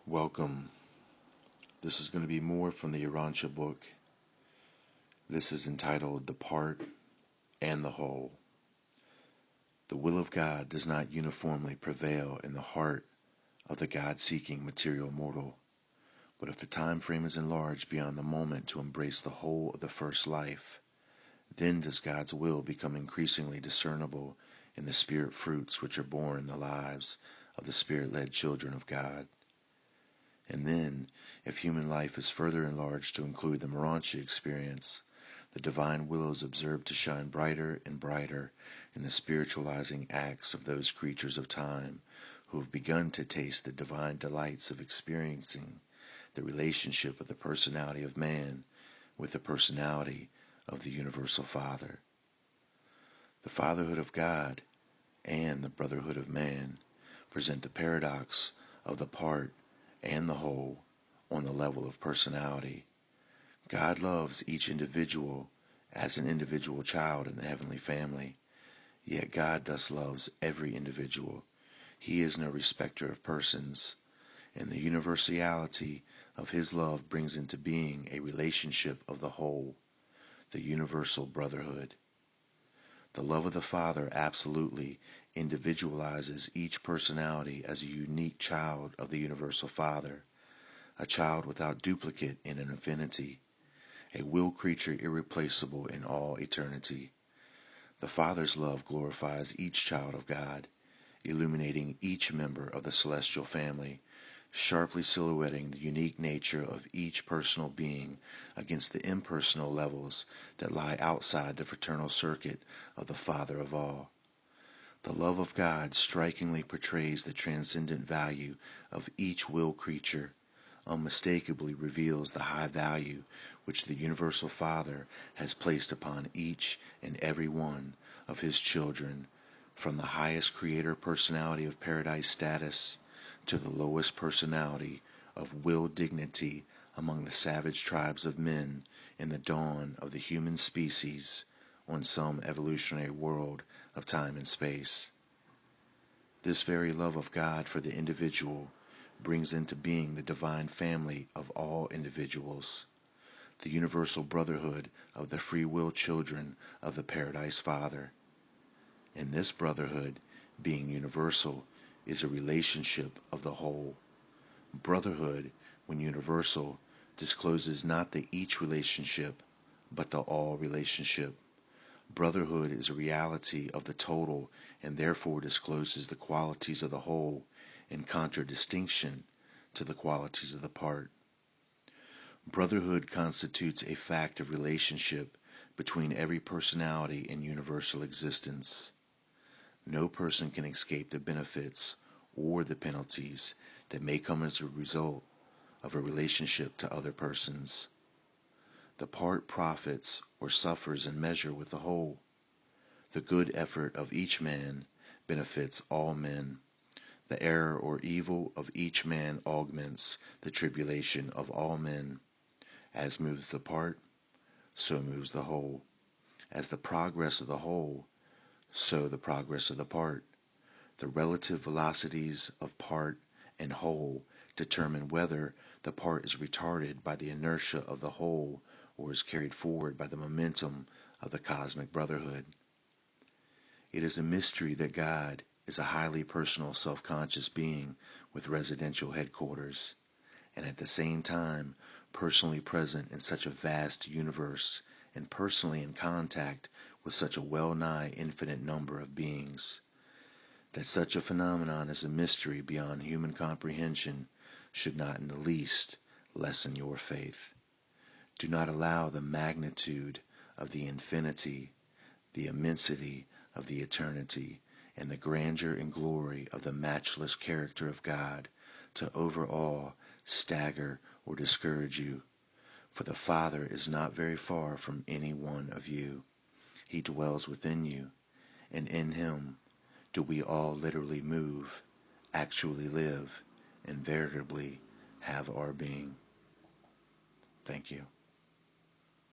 Welcome. This is going to be more from the URANTIA book. This is entitled The Part and the Whole. The will of God does not uniformly prevail in the heart of the God-seeking material mortal, but if the time frame is enlarged beyond the moment to embrace the whole of the first life, then does God's will become increasingly discernible in the spirit fruits which are born in the lives of the spirit-led children of God. And then, if human life is further enlarged to include the URANTIA experience, the divine will is observed to shine brighter and brighter in the spiritualizing acts of those creatures of time who have begun to taste the divine delights of experiencing the relationship of the personality of man with the personality of the Universal Father. The fatherhood of God and the brotherhood of man present the paradox of the part and the whole on the level of personality. God loves each individual as an individual child in the heavenly family, yet God thus loves every individual. He is no respecter of persons, and the universality of his love brings into being a relationship of the whole, the universal brotherhood. The love of the Father absolutely individualizes each personality as a unique child of the Universal Father, a child without duplicate in an infinity, a will creature irreplaceable in all eternity. The Father's love glorifies each child of God, illuminating each member of the celestial family, sharply silhouetting the unique nature of each personal being against the impersonal levels that lie outside the fraternal circuit of the Father of all. The love of God strikingly portrays the transcendent value of each will creature, unmistakably reveals the high value which the Universal Father has placed upon each and every one of his children, from the highest creator personality of paradise status to the lowest personality of will dignity among the savage tribes of men in the dawn of the human species on some evolutionary world of time and space. This very love of God for the individual brings into being the divine family of all individuals, the universal brotherhood of the free will children of the Paradise Father. And this brotherhood, being universal, is a relationship of the whole. Brotherhood, when universal, discloses not the each relationship, but the all relationship. Brotherhood is a reality of the total and therefore discloses the qualities of the whole in contradistinction to the qualities of the part. Brotherhood constitutes a fact of relationship between every personality in universal existence. No person can escape the benefits or the penalties that may come as a result of a relationship to other persons. The part profits or suffers in measure with the whole. The good effort of each man benefits all men. The error or evil of each man augments the tribulation of all men. As moves the part, so moves the whole. As the progress of the whole, so the progress of the part. The relative velocities of part and whole determine whether the part is retarded by the inertia of the whole or is carried forward by the momentum of the cosmic brotherhood. It is a mystery that God is a highly personal self-conscious being with residential headquarters, and at the same time personally present in such a vast universe and personally in contact with such a well-nigh infinite number of beings. That such a phenomenon is a mystery beyond human comprehension should not in the least lessen your faith. Do not allow the magnitude of the infinity, the immensity of the eternity, and the grandeur and glory of the matchless character of God to overawe, stagger, or discourage you. For the Father is not very far from any one of you. He dwells within you, and in him do we all literally move, actually live, and veritably have our being. Thank you.